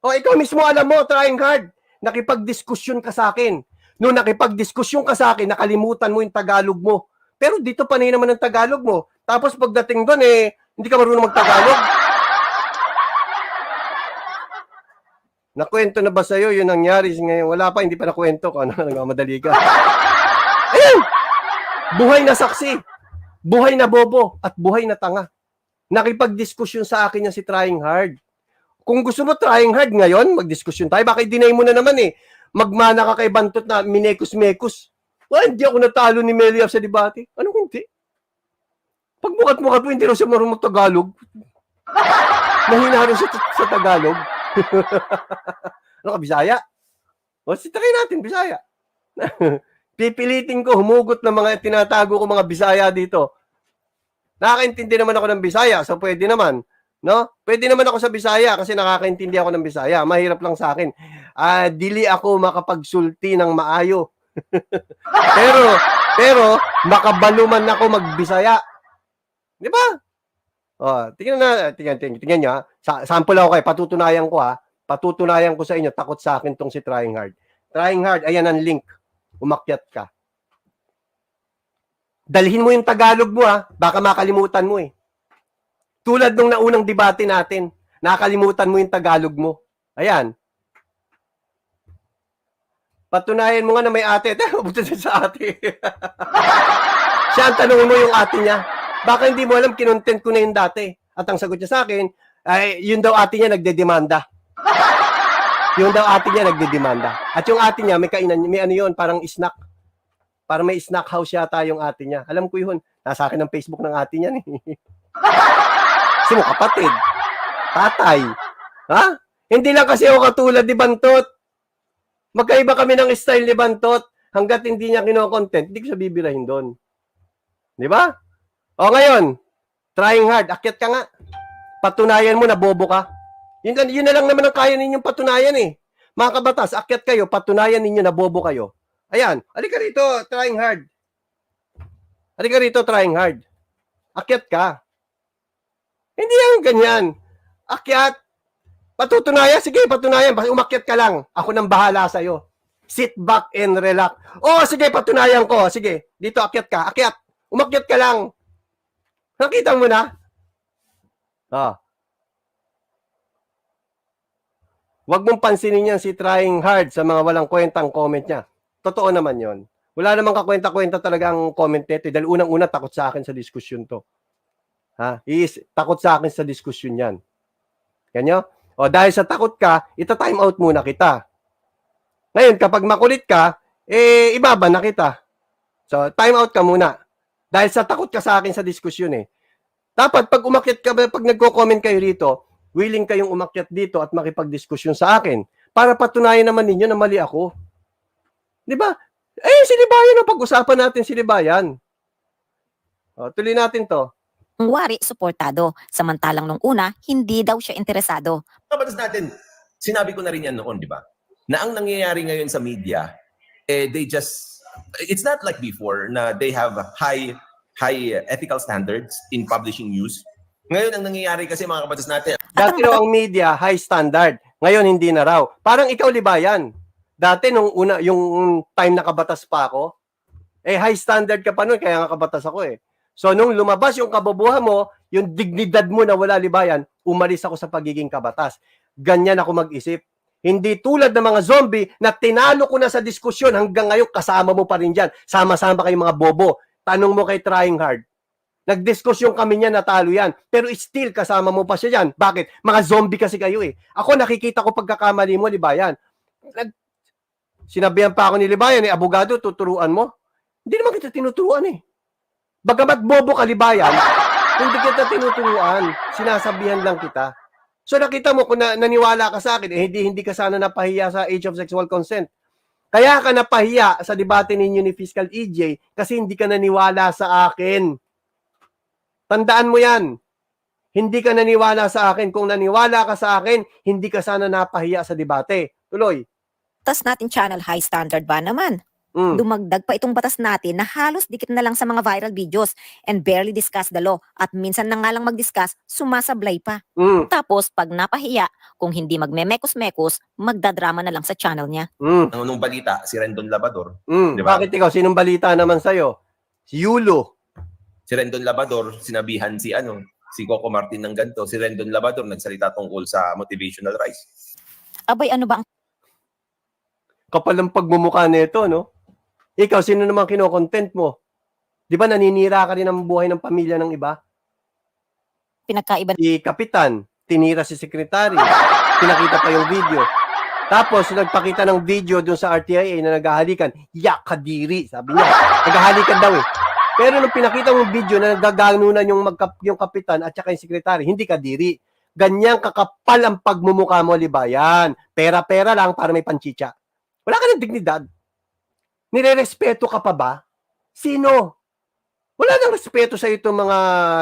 O, ikaw mismo alam mo, trying hard. Nakipag-diskusyon ka sa akin. Noong nakipag-diskusyon ka sa akin, nakalimutan mo yung Tagalog mo. Pero dito panay naman ang Tagalog mo. Tapos pagdating doon, hindi ka marunong mag-Tagalog. Nakwento na ba sa'yo yung nangyari ngayon? Wala pa, hindi pa nakwento ko. Nagmamadali ka. Ayun! Buhay na saksi, buhay na bobo, at buhay na tanga. Nakipag-diskusyon sa akin yan si Trying Hard. Kung gusto mo trying hard ngayon, mag-diskusyon tayo. Baka i-deny mo na naman Magmana ka kay Bantot na minekos-mekos. Hindi ako natalo ni Meliab sa debate. Anong hindi? Pag mukat-mukat mo, hindi rin siya marunong Tagalog. Mahina rin siya sa Tagalog. Ano ka, Bisaya? O, sitry natin, Bisaya. Pipilitin ko humugot ng mga tinatago ko mga Bisaya dito. Nakakaintindi naman ako ng Bisaya, so pwede naman, no? Pwede naman ako sa Bisaya kasi nakakaintindi ako ng Bisaya. Mahirap lang sa akin. Dili ako makapagsulti ng maayo. pero makabaluman ako magbisaya. Di ba? Tingnan niyo ha. Sample ako kayo, patutunayan ko ha. Patutunayan ko sa inyo, takot sa akin tong si Trying Hard. Trying Hard, ayan ang link. Umakyat ka. Dalhin mo yung Tagalog mo baka makalimutan mo Tulad nung naunang debate natin, nakalimutan mo yung Tagalog mo. Ayan. Patunayan mo nga na may ate. Buto sa ate. Siya ang tanongin mo yung ate niya. Baka hindi mo alam, kinontent ko na yung dati. At ang sagot niya sa akin, ay yun daw ate niya nagdedemanda. Yung daw ate niya nagdedemanda. At yung ate niya, may kainan, may yun, parang snack. Parang may snack house yata yung ate niya. Alam ko yun. Nasa akin ang Facebook ng ate niya. Kasi mo kapatid. Tatay. Ha? Hindi lang kasi ako katulad ni Bantot. Magkaiba kami ng style ni Bantot. Hanggat hindi niya kino-content, hindi ko siya bibirahin doon. Di ba? O ngayon, trying hard. Akyat ka nga. Patunayan mo na bobo ka. Yun na lang naman ang kaya ninyong patunayan Mga kabatas, akyat kayo, patunayan ninyo na bobo kayo. Ayan, alika rito, trying hard. Alika rito, trying hard. Akyat ka. Hindi yan ganyan. Akyat. Patutunayan, sige, patunayan. Basta umakyat ka lang. Ako nang bahala sa'yo. Sit back and relax. Sige, patunayan ko. Sige, dito akyat ka. Akyat. Umakyat ka lang. Nakita mo na? Huwag mong pansinin yan si Trying Hard sa mga walang kwentang comment niya. Totoo naman yon. Wala namang kakwenta-kwenta talaga ang comment nito. Dahil unang-una takot sa akin sa diskusyon to. Takot sa akin sa diskusyon yan. Ganyo? Dahil sa takot ka, ita-time out muna kita. Ngayon, kapag makulit ka, ibaba na kita. So, time out ka muna. Dahil sa takot ka sa akin sa diskusyon Dapat, pag umakyat ka, pag nagko-comment kayo rito, willing kayong umakyat dito at makipag-diskusyon sa akin para patunayan naman ninyo na mali ako. Di ba? Si Libayan, pag-usapan natin si Libayan. Tuloy natin to. Ang wari, suportado. Samantalang nung una, hindi daw siya interesado. Mga batas natin, sinabi ko na rin yan noon, di ba? Na ang nangyayari ngayon sa media, it's not like before na they have high ethical standards in publishing news. Ngayon, ang nangyayari kasi mga kabatas natin, Dati raw ang media, high standard. Ngayon, hindi na raw. Parang ikaw, Libayan. Dati, nung una, yung time na kabatas pa ako, high standard ka pa nun, kaya nga kabatas ako eh. So, nung lumabas yung kabobohan mo, yung dignidad mo na wala, Libayan, umalis ako sa pagiging kabatas. Ganyan ako mag-isip. Hindi tulad ng mga zombie na tinalo ko na sa diskusyon hanggang ngayon, kasama mo pa rin dyan. Sama-sama kayong mga bobo. Tanong mo kay Trying Hard. Nagdiskusyon kami niya, natalo yan. Pero still, kasama mo pa siya dyan. Bakit? Mga zombie kasi kayo eh. Ako nakikita ko pagkakamali mo, Libayan. Sinabihan pa ako ni Libayan, abogado, tuturuan mo. Hindi naman kita tinuturuan eh. Bagamat bobo ka, Libayan, hindi kita tinuturuan. Sinasabihan lang kita. So nakita mo kung naniwala ka sa akin, hindi ka sana napahiya sa age of sexual consent. Kaya ka napahiya sa debate ninyo ni Fiscal EJ kasi hindi ka naniwala sa akin. Tandaan mo yan. Hindi ka naniwala sa akin. Kung naniwala ka sa akin, hindi ka sana napahiya sa debate. Tuloy. Batas natin channel, high standard ba naman? Dumagdag pa itong batas natin na halos dikit na lang sa mga viral videos and barely discuss the law. At minsan na nga lang mag-discuss, sumasablay pa. Tapos, pag napahiya, kung hindi magmemekos-mekos, magdadrama na lang sa channel niya. nung balita, si Rendon Labador. Diba? Bakit ikaw? Sinong balita naman sa'yo? Si Yulo. Si Rendon Labador, sinabihan si Coco Martin ng ganito. Si Rendon Labador nagsalita tungkol sa motivational rise. Abay, ano ba ang Kapal ng pagmumukha nito, no? Ikaw, sino naman kinokontent mo? Di ba naninira ka rin ang buhay ng pamilya ng iba? pinagkaiba Si Kapitan, tinira si Sekretary. Pinakita pa yung video. Tapos, nagpakita ng video dun sa RTIA na naghahalikan. Yakadiri, sabi niya. Naghahalikan daw eh. Pero nung pinakita mong video na nagaganunan yung kapitan at saka yung sekretary, hindi kadiri. Ganyang kakapal ang pagmumukha mo, Libayan. Pera-pera lang para may panchicha. Wala ka ng dignidad. Nire-respeto ka pa ba? Sino? Wala nang respeto sa itong mga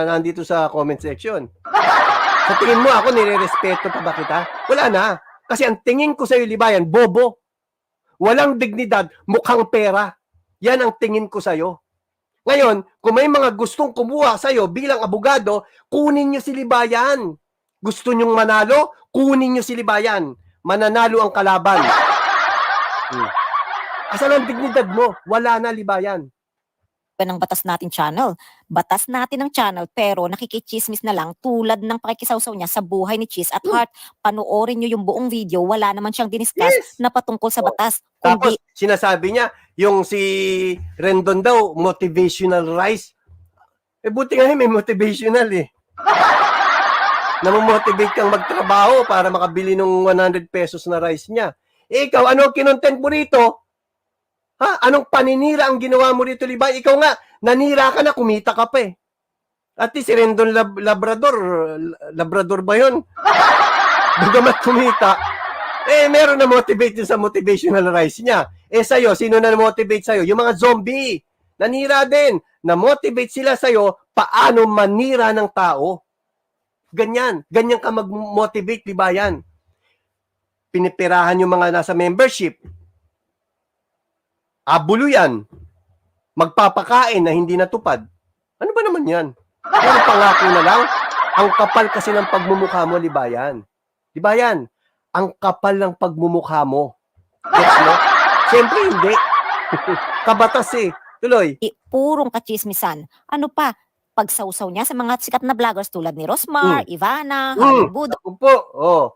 nandito sa comment section. Sa tingin mo ako, nire-respeto pa ba kita? Wala na. Kasi ang tingin ko sa iyo, Libayan, bobo. Walang dignidad, mukhang pera. Yan ang tingin ko sa iyo. Ngayon, kung may mga gustong kumuha sa iyo bilang abogado, kunin niyo si Libayan. Gusto niyong manalo? Kunin niyo si Libayan. Mananalo ang kalaban. Asan ang dignidad mo? Wala na, Libayan. ng batas natin channel. Batas natin ng channel pero nakikichismis na lang tulad ng pakikisawsaw niya sa buhay ni Cheese at Heart. Panoorin niyo yung buong video, wala naman siyang diniscuss Yes. na patungkol sa batas. Tapos, Kundi sinasabi niya, yung si Rendon daw, motivational rise. Buti nga may motivational eh. Namomotivate kang magtrabaho para makabili ng 100 pesos na rice niya. Ikaw, ano ang kinontent mo rito? Ha? Anong paninira ang ginawa mo rito, Libay? Ikaw nga, nanira ka na, kumita ka pa eh. At least si Rendon Labrador ba yun? Bagamat kumita, meron na motivate din sa motivational rise niya. Sa'yo, sino na motivate sa'yo? Yung mga zombie. Nanira din. Na-motivate sila sa'yo, paano manira ng tao. Ganyan. Ganyan ka mag-motivate, Libayan. Pinipirahan yung mga nasa membership. Abulo yan. Magpapakain na hindi natupad. Ano ba naman yan? Puro pangako na lang. Ang kapal kasi ng pagmumukha mo, Libayan. Libayan, ang kapal ng pagmumukha mo. Gets mo? Siyempre hindi. Kabatas eh. Tuloy. purong kachismisan. Ano pa? Pagsawsaw niya sa mga sikat na vloggers tulad ni Rosmar, Ivana, Hollywood. Opo. Oh.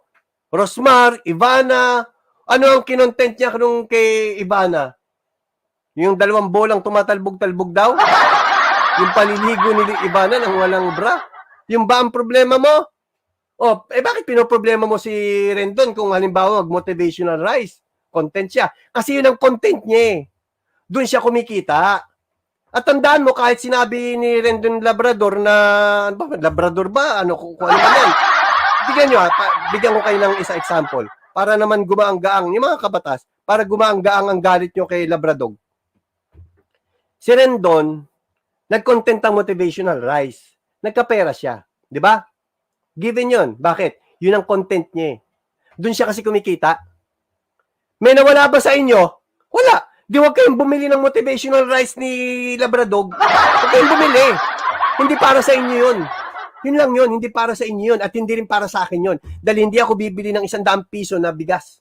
Rosmar, Ivana. Ano ang kinontent niya nung kay Ivana? Yung dalawang bolang tumatalbog-talbog daw? Yung paliligo ni Ivana nang walang bra? Yung ba ang problema mo? Bakit pinoproblema mo si Rendon kung halimbawa mag-motivational rise? Content siya. Kasi yun ang content niya eh. Doon siya kumikita. At tandaan mo, kahit sinabi ni Rendon Labrador na, ano ba, Labrador ba? Ano, kung ano ba yan? Bigyan ko kayo ng isa example. Para naman gumaang-gaang, yung mga kabatas, para gumaang-gaang ang galit nyo kay Labrador. Si Rendon, nag-content ang motivational rise. nagkapera siya. Di ba? Given yun. Bakit? Yun ang content niya eh. Doon siya kasi kumikita. May nawala ba sa inyo? Wala. Di wag kayong bumili ng motivational rice ni Labradog. Wag kayong bumili. Hindi para sa inyo yun. Yun lang yun. Hindi para sa inyo yun. At hindi rin para sa akin yun. Dahil hindi ako bibili ng 100 piso na bigas.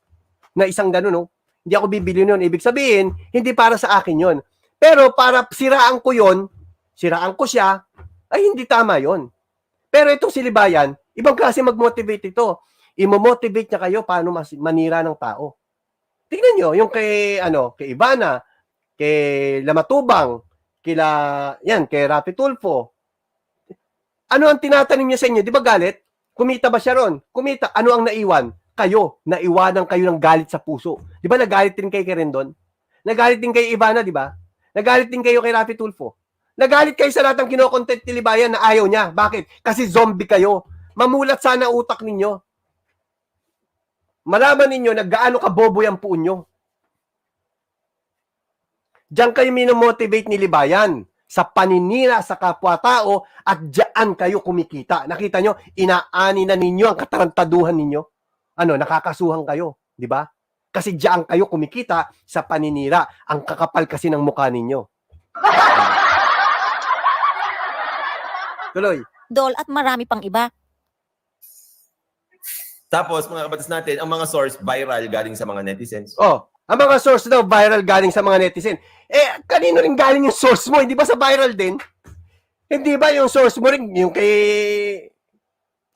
Na isang gano'n, no? Hindi ako bibili nun. Ibig sabihin, hindi para sa akin yun. Pero para siraan ko yun, siraan ko siya, ay hindi tama yun. Pero itong si Libayan, ibang klase mag-motivate ito. Imo-motivate niya kayo paano manira ng tao. Tingnan nyo, yung kay Ivana, kay Lamatubang, kay Rapi Tulfo. Ano ang tinatanim niya sa inyo? Di ba galit? Kumita ba siya ron? Kumita. Ano ang naiwan? Kayo. Naiwanan kayo ng galit sa puso. Di ba nagalit din kay Rendon? Nagalit din kay Ivana, di ba? Nagalit din kayo kay Rapi Tulfo. Nagalit kayo sa lahat ng kinokontent ni Libayan na ayaw niya. Bakit? Kasi zombie kayo. Mamulat sana utak ninyo. Malaman ninyo na gaano kabobo yung puon nyo. Diyan kayo minomotivate ni Libayan sa paninira sa kapwa-tao at diyan kayo kumikita. Nakita nyo, inaani na ninyo ang katarantaduhan ninyo. Nakakasuhan kayo, di ba? Kasi diyan kayo kumikita sa paninira. Ang kakapal kasi ng mukha ninyo. Tuloy. Dol, at marami pang iba. Tapos, mga kabatas natin, ang mga source viral galing sa mga netizens. Oh, ang mga source daw viral galing sa mga netizen. Kanino rin galing yung source mo? Hindi ba sa viral din? Hindi ba yung source mo rin, yung kay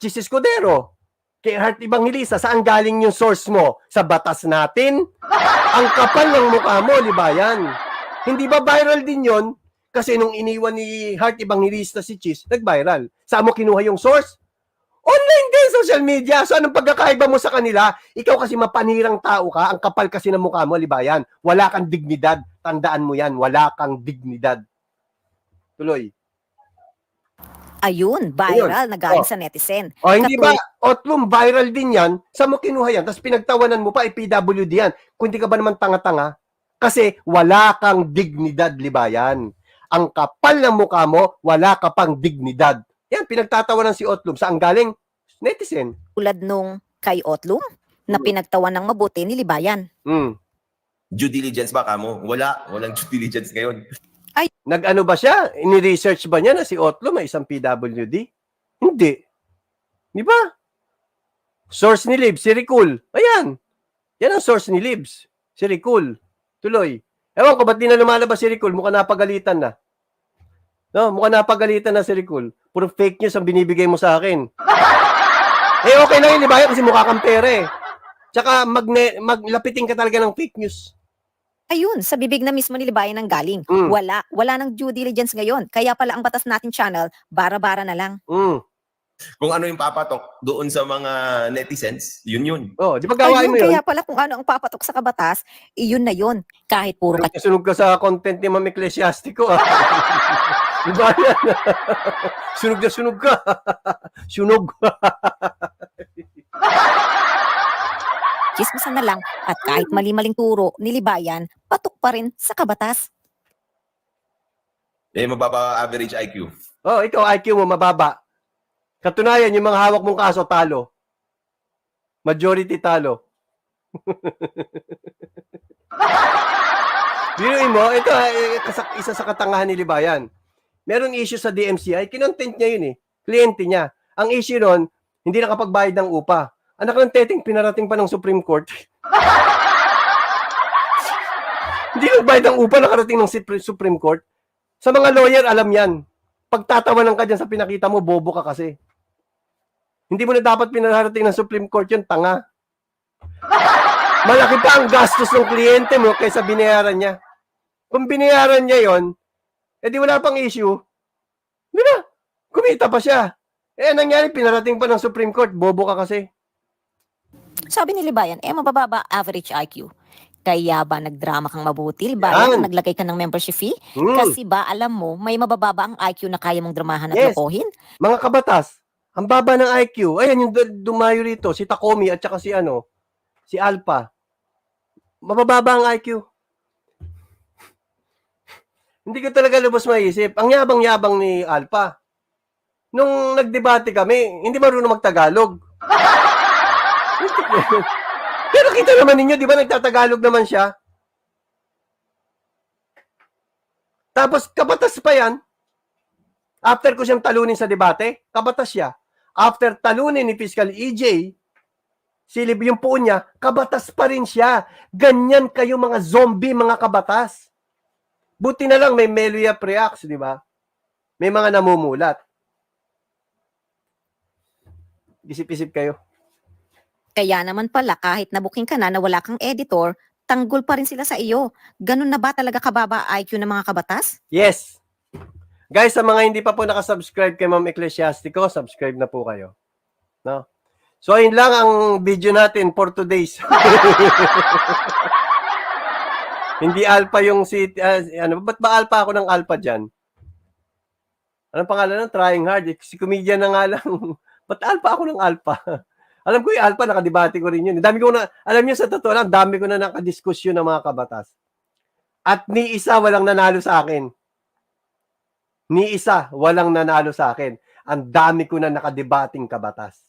Chis Escudero, kay Heart Evangelista, saan galing yung source mo? Sa batas natin? Ang kapal ng mukha mo, Libayan. Hindi ba viral din yon? Kasi nung iniwan ni Heart Evangelista si Chis, nag-viral. Saan mo kinuha yung source? Online din, social media. So, anong pagkakaiba mo sa kanila? Ikaw kasi mapanirang tao ka, ang kapal kasi ng mukha mo, Libayan. Wala kang dignidad. Tandaan mo yan, wala kang dignidad. Tuloy. Ayun, viral na galing sa netizen. Hindi ba, Otlum, viral din yan, saan mo kinuha yan? Tapos pinagtawanan mo pa, PWD yan. Kung di ka ba naman tanga-tanga? Kasi wala kang dignidad, Libayan. Ang kapal ng mukha mo, wala ka pang dignidad. Yan, pinagtatawanan si Otlum. Saan galing? Netizen. Tulad nung kay Otlum na pinagtawan ng mabuti ni Libayan. Due diligence ba kamo? Walang due diligence ngayon. Nag-ano ba siya? Ini-research ba niya na si Otlum ay isang PWD? Hindi. Di ba? Source ni Libs, si Ricul. Ayan. Yan ang source ni Libs. Si Ricul. Tuloy. Ewan ko, ba't di na lumalabas si Ricul? Mukhang napagalitan na. No, mukhang napagalitan na si Ricul. Puro fake news ang binibigay mo sa akin. Okay na yun, di ba? Kasi mukha kang pera eh. Tsaka maglapitin ka talaga ng fake news. Ayun, sa bibig na mismo ni Libayan ang galing. Wala nang due diligence ngayon. Kaya pala ang batas natin channel, bara-bara na lang. Kung ano yung papatok doon sa mga netizens, yun. Oh, di ba gawain mo yun? Kaya pala kung ano ang papatok sa kabatas, iyon na yun. Kahit puro Sunog ka sa content ni Ma'am Ecclesiastico. Di ba yan? Sunog na sunog ka. Sunog. chismisan na lang at kahit mali-maling turo ni Libayan, patok pa rin sa kabatas. Mababa average IQ. Ikaw IQ mo mababa. Katunayan, yung mga hawak mong kaso, talo. Majority talo. Biruin mo, ito isa sa katangahan ni Libayan. Meron issue sa DMCI, kinontent niya yun eh. Kliyente niya. Ang issue nun, hindi nakapagbayad ng upa. Anak ng teteng, pinarating pa ng Supreme Court. Hindi nagbayad ng upa, nakarating ng Supreme Court. Sa mga lawyer, alam yan. Pagtatawanan ka dyan sa pinakita mo, bobo ka kasi. Hindi mo na dapat pinarating ng Supreme Court yun, tanga. Malaki pa ang gastos ng kliyente mo kaysa binayaran niya. Kung binayaran niya yon, edi wala pang issue. Di ba? Kumita pa siya. Nangyari, pinarating pa ng Supreme Court, bobo ka kasi. Sabi ni Libayan, mabababa average IQ. Kaya ba nagdrama kang mabuti, Libayan, nang naglagay ka ng membership fee? Kasi ba, alam mo, may mabababa ang IQ na kaya mong dramahan at lokohin? Mga kabatas, ang baba ng IQ. Ayan yung dumayo rito, si Takomi at saka si Alpha. Mabababa ang IQ. Hindi ko talaga lubos maisip. Ang yabang-yabang ni Alpha. nung nagdebate kami, hindi marunong magtagalog. Pero kita naman ninyo, di ba nagtatagalog naman siya? Tapos kabatas pa yan. After ko siyang talunin sa debate, kabatas siya. After talunin ni Fiscal EJ, silib yung puon niya, kabatas pa rin siya. Ganyan kayo mga zombie, mga kabatas. Buti na lang may Melia Preax, di ba? May mga namumulat. Isip-isip kayo. Kaya naman pala kahit nabuking ka na wala kang editor, tanggol pa rin sila sa iyo. Ganun na ba talaga kababa IQ ng mga kabatas? Yes. Guys, sa mga hindi pa po nakasubscribe kay Ma'am Ecclesiastico, subscribe na po kayo. No? So, ayun lang ang video natin for today's. Hindi alpha yung si, ba't ba alpha ako ng alpha dyan? Anong pangalan ng trying hard? Si comedian na nga lang. Ba't alpha ako ng alpha? Alam ko yung alpha, nakadebate ko rin yun. Dami ko na, alam niyo sa totoo lang, dami ko na nakadiskusyon ng mga kabatas. At ni isa walang nanalo sa akin. Ni isa walang nanalo sa akin. Ang dami ko na nakadebating kabatas.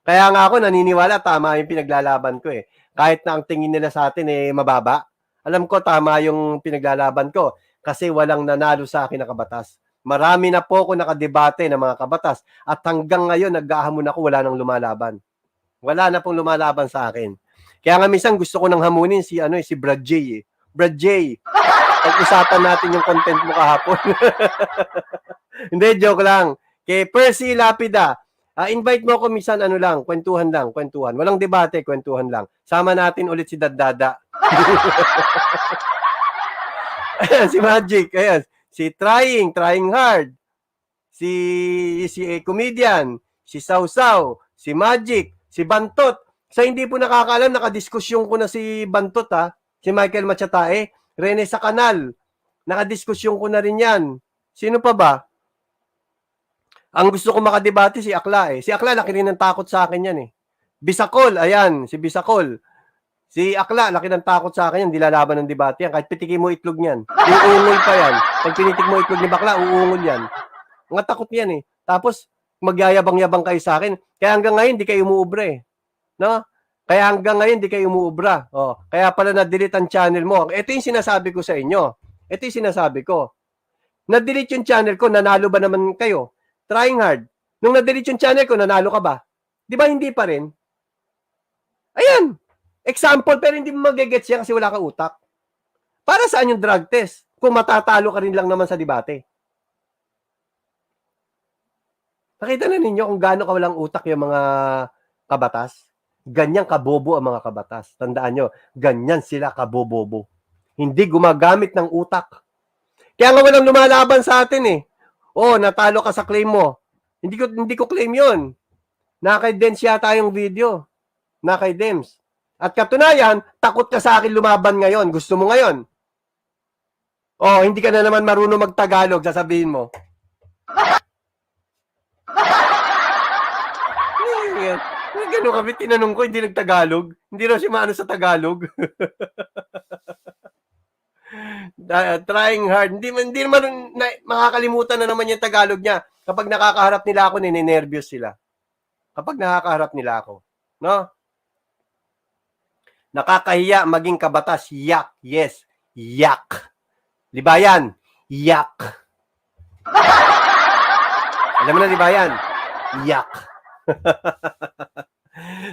Kaya nga ako naniniwala, tama yung pinaglalaban ko eh. Kahit na ang tingin nila sa atin eh mababa. Alam ko tama yung pinaglalaban ko kasi walang nanalo sa akin na kabatas. Marami na po ako nakadebate ng mga kabatas at hanggang ngayon nag-ahamon ako, wala nang lumalaban. Wala na pong lumalaban sa akin. Kaya nga minsan gusto ko nang hamunin si si Brad J. Eh. Brad J. Pag-usapan natin yung content mo kahapon. Hindi, joke lang. Kay Percy Lapida, invite mo ako minsan kwentuhan lang. Walang debate, kwentuhan lang. Sama natin ulit si Daddada. Ayan, si Magic, ayan. Si Trying Hard. Si comedian, si Sausaw, si Magic, si Bantot. Sa hindi po nakakaalam, nakadiskusyon ko na si Bantot si Michael Machatae, Rene sa kanal. Nakadiskusyon ko na rin yan. Sino pa ba? Ang gusto ko makadebate si Akla eh. Si Akla, laki rin ng takot sa akin yan eh. Bisacol, ayan, si Bisacol. Si Akla, laki ng takot sa akin yan, di lalaban ng debate yan. Kahit pitikin mo itlog niyan. Uungol pa yan. Pag pinitik mo itlog ni Bakla, uungol yan. Mga takot yan eh. Tapos, magyayabang-yabang kayo sa akin. Kaya hanggang ngayon, di kayo umuubra eh. No? Kaya hanggang ngayon, di kayo umuubra. Oh, kaya pala na-delete ang channel mo. Ito yung sinasabi ko sa inyo. Ito yung sinasabi ko. Na-delete yung channel ko, nanalo ba naman kayo? Trying hard. Nung na-delete yung channel ko, nanalo ka ba? Di ba hindi pa rin? Ayan. Example, pero hindi mo magigets yan kasi wala kang utak. Para saan yung drug test? Kung matatalo ka rin lang naman sa debate. Nakita na ninyo kung gaano ka walang utak yung mga kabatas? Ganyan kabobo ang mga kabatas. Tandaan nyo, ganyan sila kabobobo. Hindi gumagamit ng utak. Kaya nga walang lumalaban sa atin eh. Oh, natalo ka sa claim mo. Hindi ko claim yun. Nakay Dems yata yung video. Nakay Dems. At katunayan, takot ka sa akin lumaban ngayon. Gusto mo ngayon? Oh, hindi ka na naman marunong magtagalog, sasabihin mo. Gano'n kami, tinanong ko, hindi nagtagalog. Hindi raw siya maano sa Tagalog. Trying hard. Hindi naman makakalimutan na naman yung Tagalog niya. Kapag nakakaharap nila ako, ninenervyos sila. Kapag nakakaharap nila ako. No? Nakakahiya maging kabatas. Yak. Yes. Yak. Di ba yan? Yak. Alam mo na, di ba yan? Yak.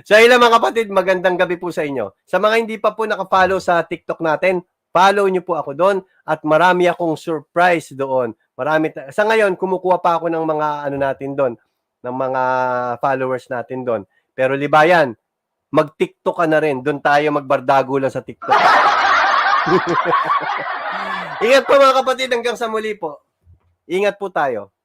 So, ilang mga kapatid, magandang gabi po sa inyo. Sa mga hindi pa po nakafollow sa TikTok natin, follow nyo po ako doon at marami akong surprise doon. Sa ngayon, kumukuha pa ako ng mga natin doon, ng mga followers natin doon. Pero libayan, mag-TikTok ka na rin. Doon tayo magbardago lang sa TikTok. Ingat po mga kapatid, hanggang sa muli po. Ingat po tayo.